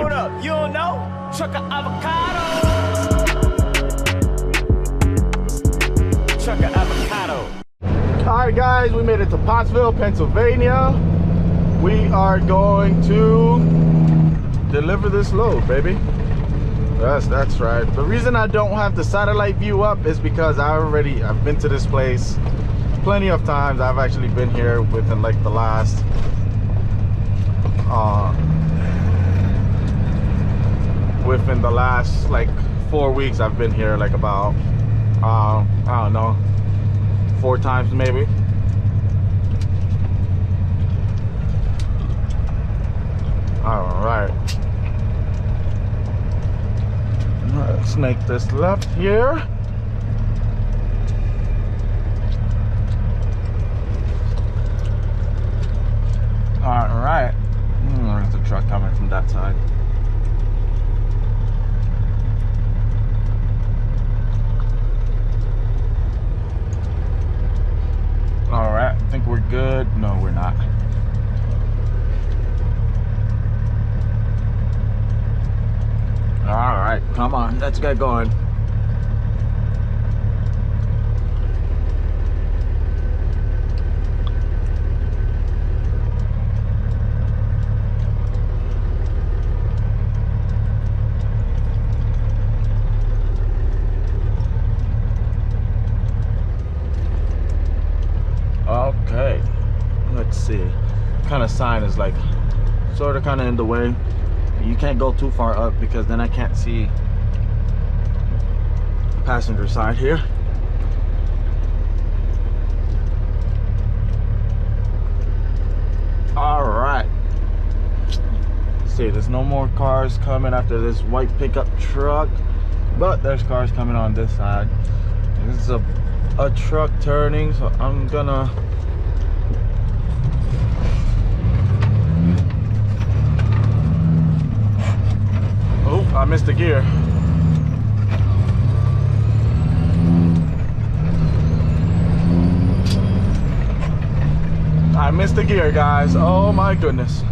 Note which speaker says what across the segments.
Speaker 1: Hold up, you don't know? Truck of avocado. Truck of avocado.
Speaker 2: All right, guys, we made it to Pottsville, Pennsylvania. We are going to deliver this load, baby. Yes, that's right. The reason I don't have the satellite view up is because I've been to this place plenty of times. I've actually been here within like the last like 4 weeks. I've been here like about I don't know, 4 times maybe. All right, let's make this left here. All right, there's a truck coming from that side. All right, I think we're good. No, we're not. All right, come on, let's get going. Okay, let's see. What kind of sign is like sort of kind of in the way. You can't go too far up because then I can't see the passenger side here. All right, see, there's no more cars coming after this white pickup truck, but there's cars coming on this side. This is a truck turning, so I'm gonna I missed the gear. I missed the gear, guys. Oh my goodness.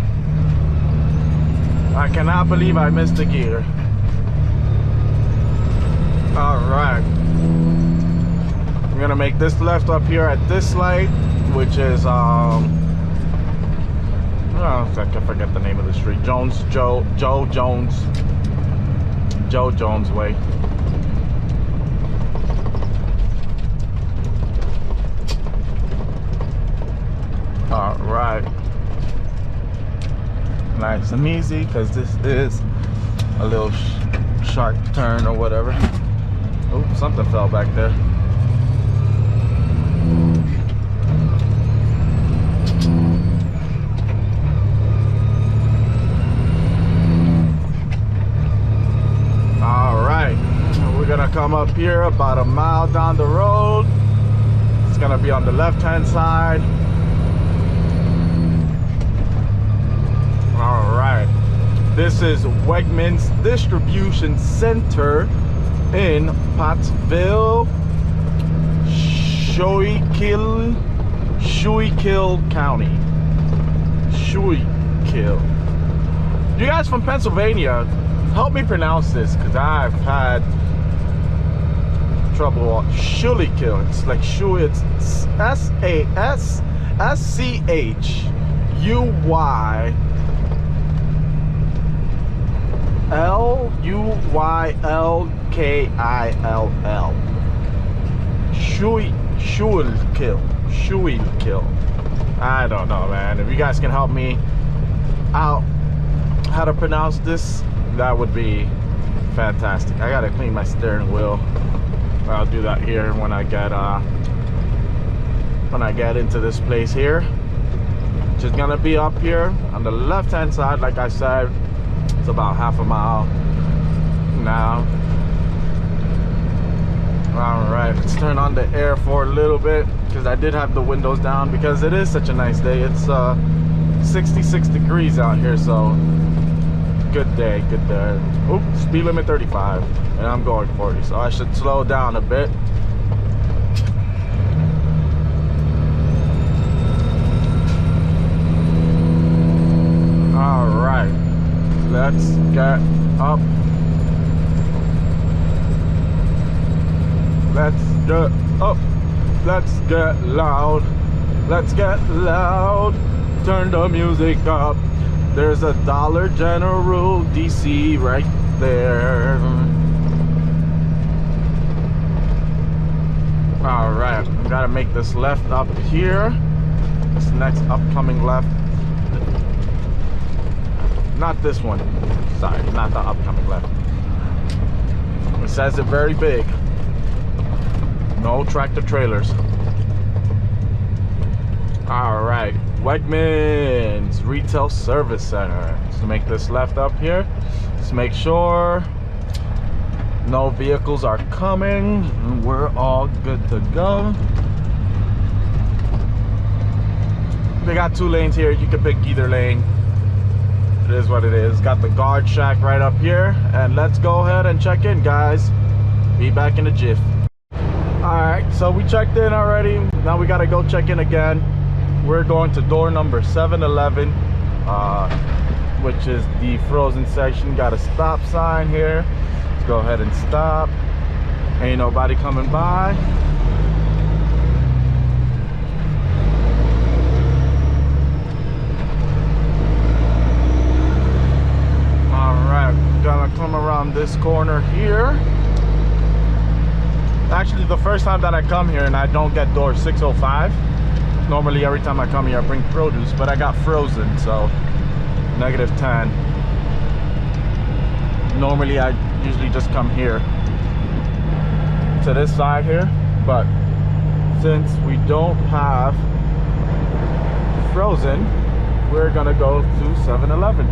Speaker 2: I cannot believe I missed the gear. All right. I'm gonna make this left up here at this light, which is oh, I can forget the name of the street. Joe Jones way. All right, nice and easy, because this is a little sharp turn or whatever. Oh, something fell back there. Come up here about a mile down the road. It's gonna be on the left hand side. All right, this is Wegmans Distribution Center in Pottsville, Schuylkill County. Schuylkill. You guys from Pennsylvania, help me pronounce this, because I've had trouble. Schuylkill. It's like it's Schuylkill. Schuylkill. I don't know, man. If you guys can help me out how to pronounce this, that would be fantastic. I gotta clean my steering wheel. I'll do that here when I get into this place here, which is gonna be up here on the left hand side. Like I said, it's about half a mile now. All right, let's turn on the air for a little bit, because I did have the windows down because it is such a nice day. It's 66 degrees out here, so good day, good day. Oops, speed limit 35 and I'm going 40, so I should slow down a bit. All right, Let's get up. Let's get up. Let's get loud. Let's get loud. Turn the music up. There's a Dollar General DC right there. All right, we gotta make this left up here. This next upcoming left. Not this one. Sorry, not the upcoming left. It says it very big. No tractor trailers. All right, Wegmans Retail Service Center. So make this left up here. Just make sure no vehicles are coming, and we're all good to go. They got 2 lanes here. You can pick either lane. It is what it is. Got the guard shack right up here, and let's go ahead and check in, guys. Be back in a jiff. All right, so we checked in already. Now we gotta go check in again. We're going to door number 711, which is the frozen section. Got a stop sign here. Let's go ahead and stop. Ain't nobody coming by. Gonna come around this corner here. Actually, the first time that I come here and I don't get door 605. Normally every time I come here I bring produce, but I got frozen, so -10. Normally I usually just come here to this side here, but since we don't have frozen, we're gonna go to 7-Eleven.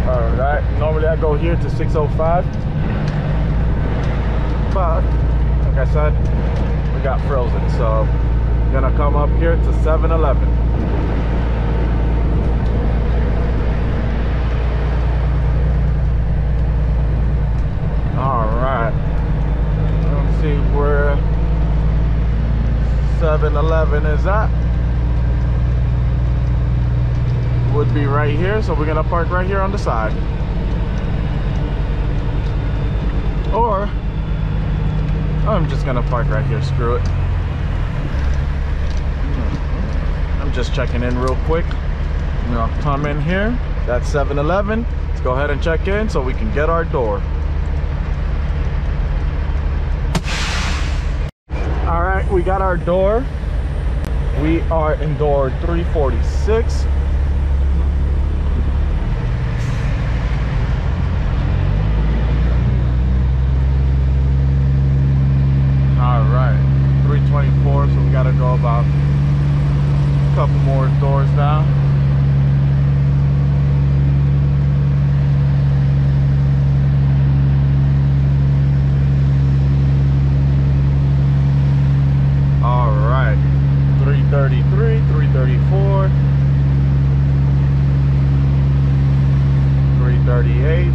Speaker 2: All right, normally I go here to 605, but like I said, we got frozen, so I'm gonna come up here to 7-Eleven. All right, let's see where 7-Eleven is at. Would be right here, so we're gonna park right here on the side, or I'm just gonna park right here. Screw it. I'm just checking in real quick. I'm gonna come in here. That's 7-Eleven. Let's go ahead and check in so we can get our door. All right, we got our door. We are in door 346. All right, 324, so we gotta go about a couple more doors down. All right, 333, 334, 338.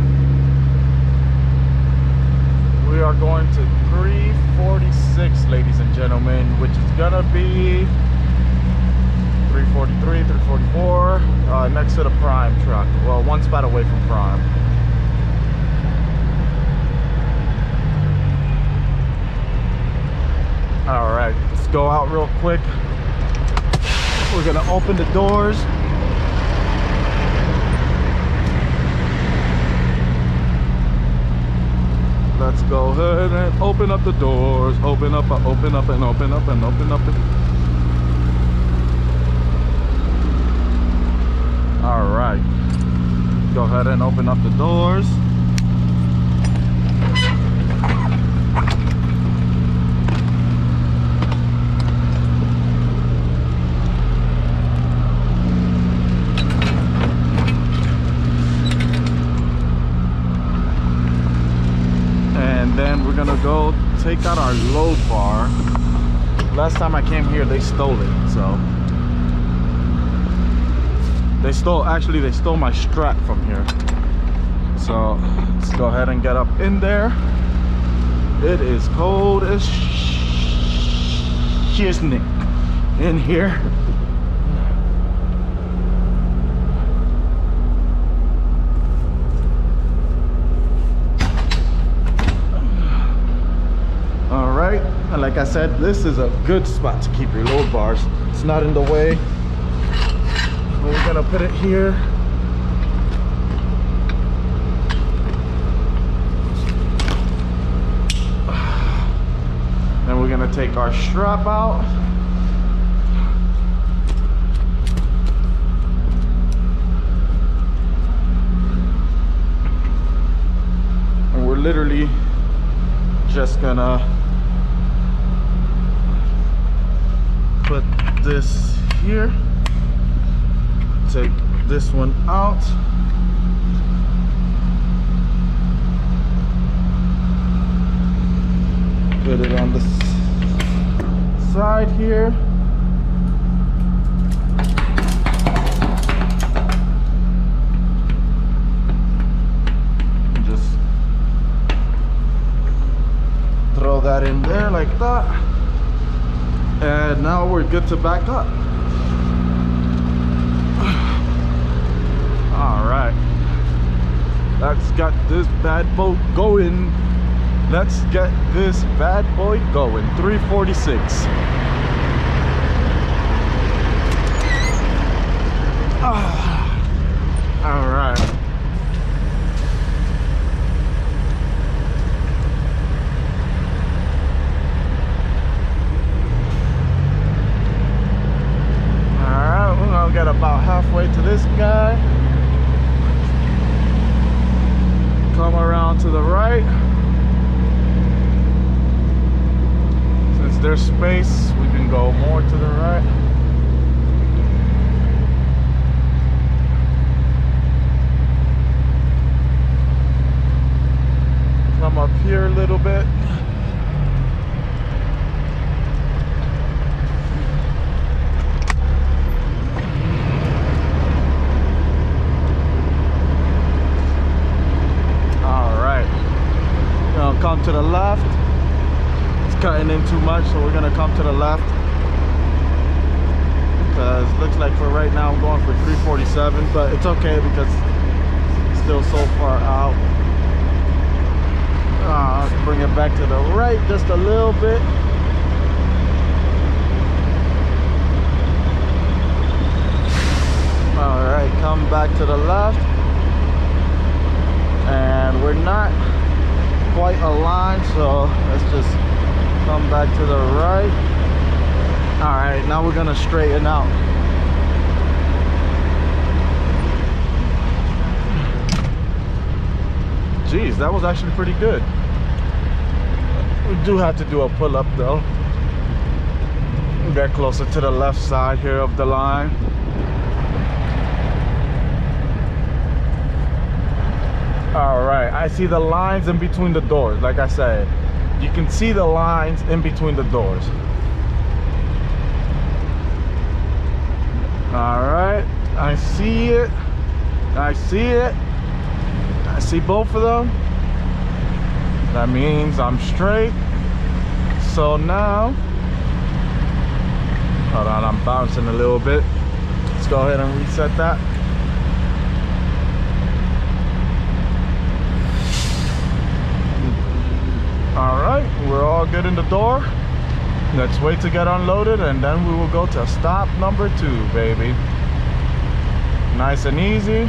Speaker 2: We are going to 346, ladies and gentlemen, which is gonna be 343, 344, next to the Prime truck. Well, one spot away from Prime. All right, let's go out real quick. We're gonna open the doors. Let's go ahead and open up the doors. Open up, open up, and open up, and open up. All right. Go ahead and open up the doors. Then we're gonna go take out our load bar. Last time I came here they stole it, so they stole my strap from here. So let's go ahead and get up in there. It is cold as shiznick in here. like I said, this is a good spot to keep your load bars. It's not in the way. We're gonna put it here. Then we're gonna take our strap out. And we're literally just gonna put this here. Take this one out. Put it on the side here. Just throw that in there like that. And now we're good to back up. All right, let's get this bad boy going. Let's get this bad boy going. 346. All right. All right, we're gonna get about halfway to this guy. Come around to the right. Since there's space, we can go more to the right. Come up here a little bit. Come to the left. It's cutting in too much, so we're gonna come to the left, because it looks like for right now I'm going for 347, but it's okay because it's still so far out. Let's bring it back to the right just a little bit. All right, come back to the left, and we're not quite aligned, so let's just come back to the right. All right, now we're gonna straighten out. Geez, that was actually pretty good. We do have to do a pull-up though. Get closer to the left side here of the line. All right, I see the lines in between the doors. Like I said, you can see the lines in between the doors. All right, I see it. I see it. I see both of them. That means I'm straight. So now, hold on, I'm bouncing a little bit. Let's go ahead and reset that. All right, we're all good in the door. Let's wait to get unloaded, and then we will go to stop number 2, baby. Nice and easy.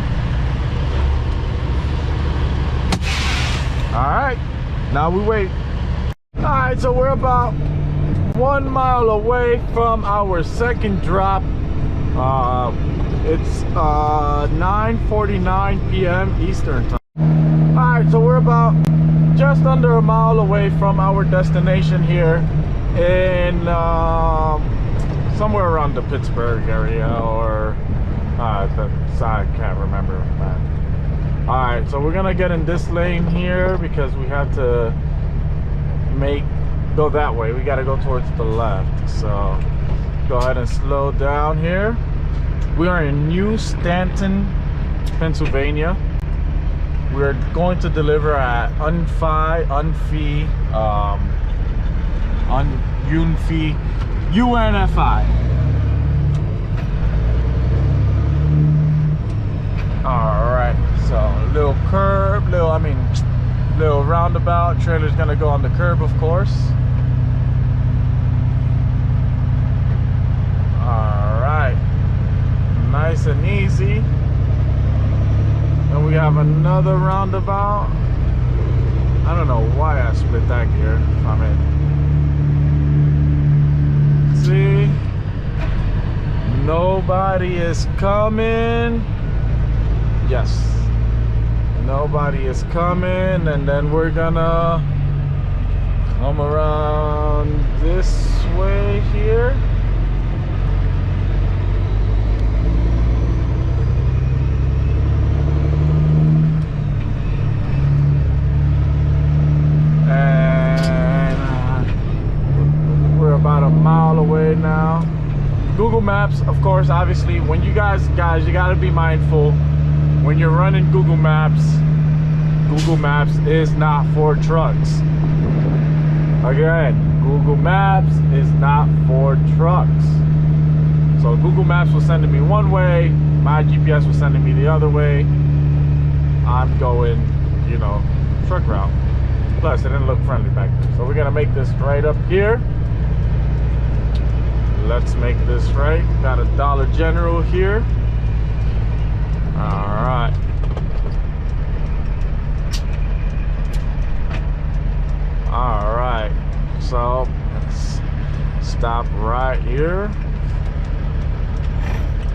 Speaker 2: All right, now we wait. All right, so we're about 1 mile away from our second drop. It's 9:49 p.m. Eastern time. All right, so we're about just under a mile away from our destination here in somewhere around the Pittsburgh area, or I can't remember. All right, so we're gonna get in this lane here because we have to go that way. We got to go towards the left, so go ahead and slow down here. We are in New Stanton, Pennsylvania. We're going to deliver at UNFI. All right, so little curb, little roundabout. Trailer's gonna go on the curb, of course. nice and easy. And we have another roundabout. I don't know why I split that gear. I mean, see, nobody is coming. Yes, nobody is coming, and then we're gonna come around this way here. And we're about a mile away now. Google Maps, of course, obviously, when you guys, you gotta be mindful. When you're running Google Maps is not for trucks. Again, Google Maps is not for trucks. So Google Maps was sending me one way, my GPS was sending me the other way. I'm going, you know, truck route. Plus, it didn't look friendly back there. So we're gonna make this right up here. Let's make this right. Got a Dollar General here. All right. All right. So let's stop right here.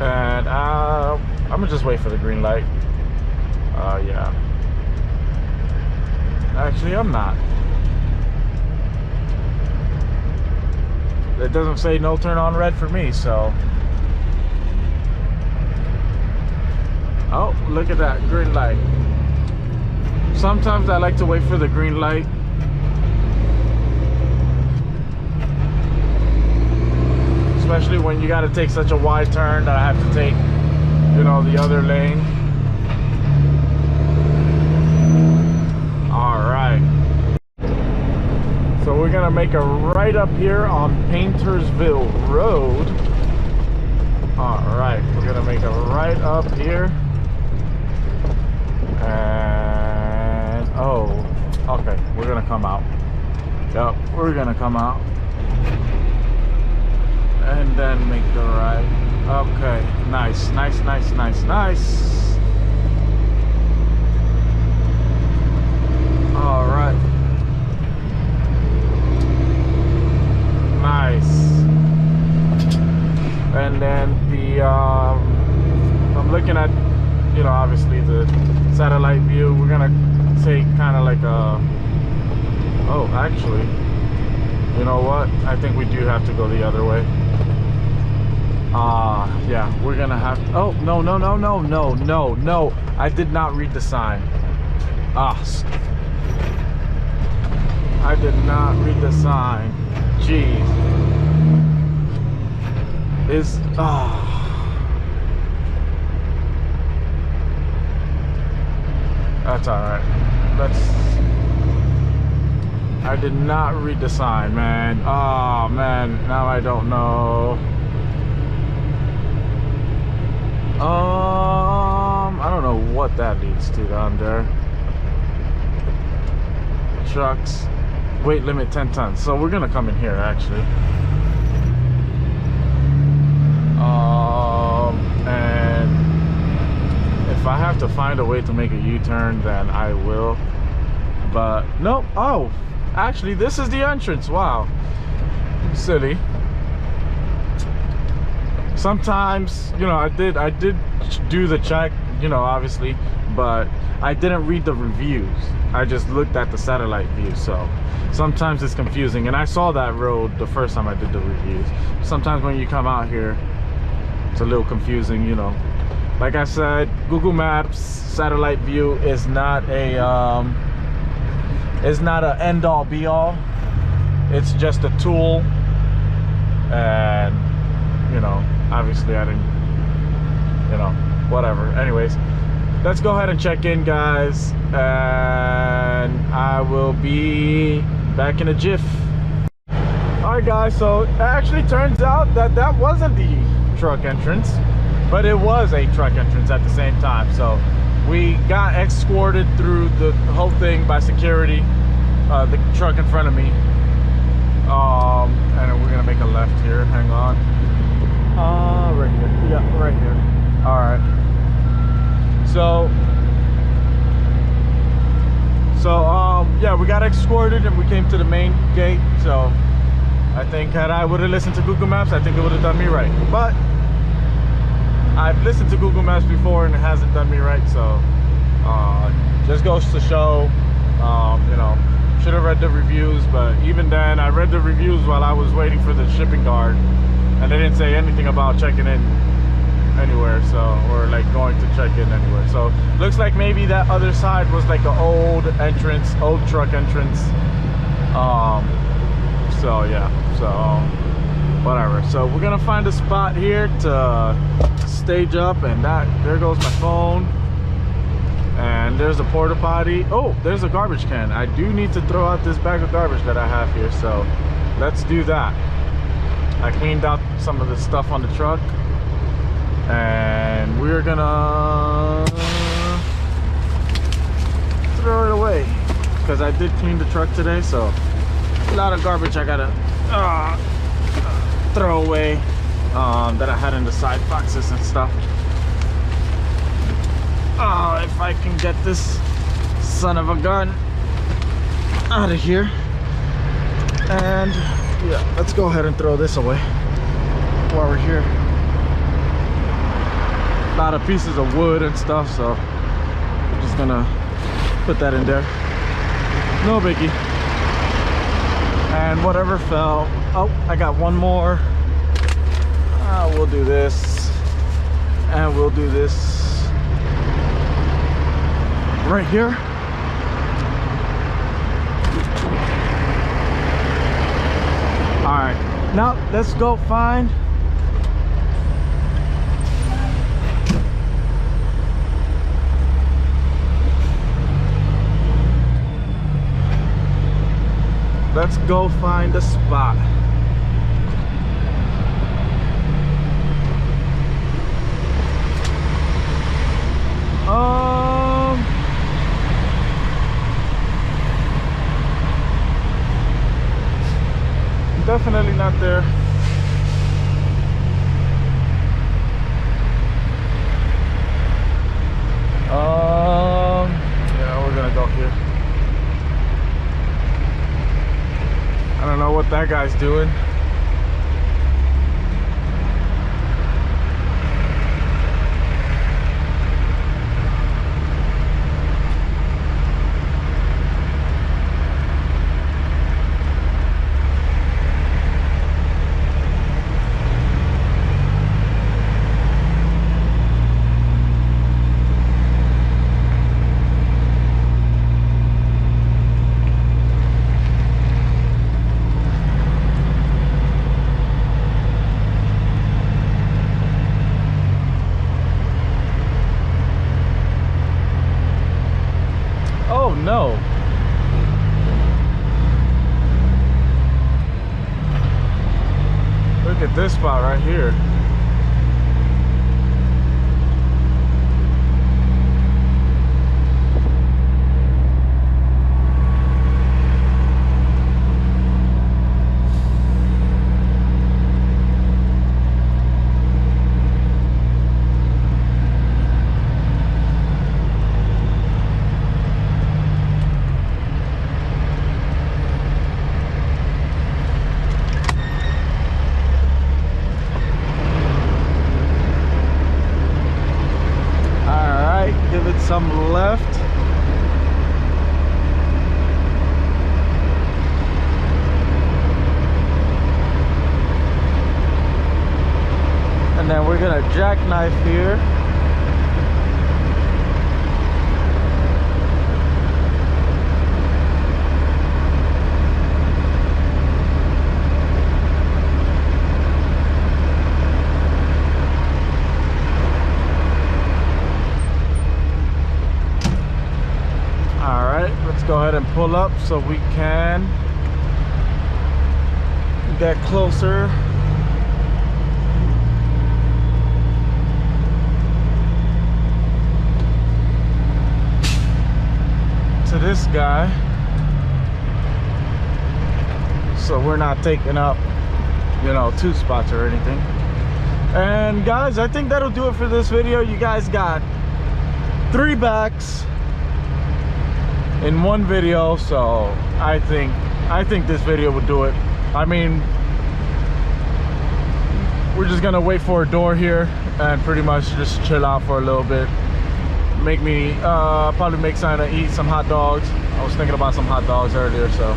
Speaker 2: And I'm gonna just wait for the green light. Yeah. Actually, I'm not. It doesn't say no turn on red for me, so. Oh, look at that green light. Sometimes I like to wait for the green light. Especially when you got to take such a wide turn that I have to take, you know, the other lane. All right. So we're gonna make a right up here on Paintersville Road. All right, we're gonna make a right up here. And oh, okay, we're gonna come out. Yep, we're gonna come out. And then make the right. Okay, nice, nice, nice, nice, nice. All right. Nice. And then the I'm looking at, you know, obviously the satellite view. We're gonna take kind of like a, oh, actually, you know what, I think we do have to go the other way. Yeah, we're gonna have to, oh, no, I did not read the sign. I did not read the sign. Jeez. Is that's all right. I did not read the sign, man. Oh man, now I don't know. I don't know what that leads to down there. Trucks. Weight limit 10 tons. So we're gonna come in here actually. And if I have to find a way to make a U-turn, then I will. But nope. Oh, actually, this is the entrance. Wow, silly. Sometimes, you know, I did do the check, you know, obviously, but I didn't read the reviews. I just looked at the satellite view, so sometimes it's confusing. And I saw that road the first time I did the reviews. Sometimes when you come out here, it's a little confusing, you know. Like I said, Google Maps satellite view is not a end all be all. It's just a tool, and you know, obviously I didn't, you know, whatever. Anyways, let's go ahead and check in, guys, and I will be back in a jiff. All right, guys, so it actually turns out that that wasn't the truck entrance, but it was a truck entrance at the same time. So we got escorted through the whole thing by security, the truck in front of me, and we're gonna make a left here. Hang on. Right here. Yeah, right here. All right. So yeah, we got escorted and we came to the main gate. So I think had I would have listened to Google Maps, I think it would have done me right. But I've listened to Google Maps before and it hasn't done me right. So just goes to show, you know, should have read the reviews. But even then, I read the reviews while I was waiting for the shipping guard, and they didn't say anything about checking in anywhere, so, or like going to check in anywhere. So looks like maybe that other side was like an old entrance, old truck entrance. So yeah, so whatever. So we're gonna find a spot here to stage up, and that, there goes my phone, and there's a porta potty. Oh, there's a garbage can. I do need to throw out this bag of garbage that I have here, so let's do that. I cleaned out some of the stuff on the truck, and we're gonna throw it away because I did clean the truck today, so a lot of garbage I gotta throw away that I had in the side boxes and stuff. If I can get this son of a gun out of here. And yeah, let's go ahead and throw this away while we're here. A lot of pieces of wood and stuff, so I'm just gonna put that in there. No biggie. And whatever fell. Oh, I got one more. We'll do this, and we'll do this right here. All right, now let's go find a spot. Definitely not there. Yeah, we're gonna go here. I don't know what that guy's doing. No. Look at this spot right here. Some left. And then we're gonna jackknife here. Go ahead and pull up so we can get closer to this guy, so we're not taking up, you know, two spots or anything. And guys, I think that'll do it for this video. You guys got 3 backs in one video, so I think this video would do it. I mean, we're just gonna wait for a door here and pretty much just chill out for a little bit. Probably make Santa eat some hot dogs. I was thinking about some hot dogs earlier, so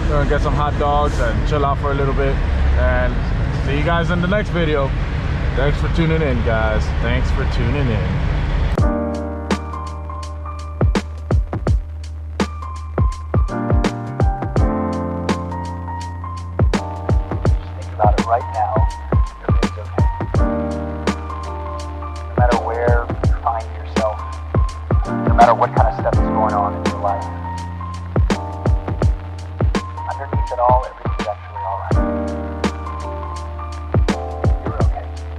Speaker 2: we're gonna get some hot dogs and chill out for a little bit, and see you guys in the next video. Thanks for tuning in, guys. Thanks for tuning in.
Speaker 3: About it right now, everything's okay. No matter where you find yourself, no matter what kind of stuff is going on in your life, underneath it all,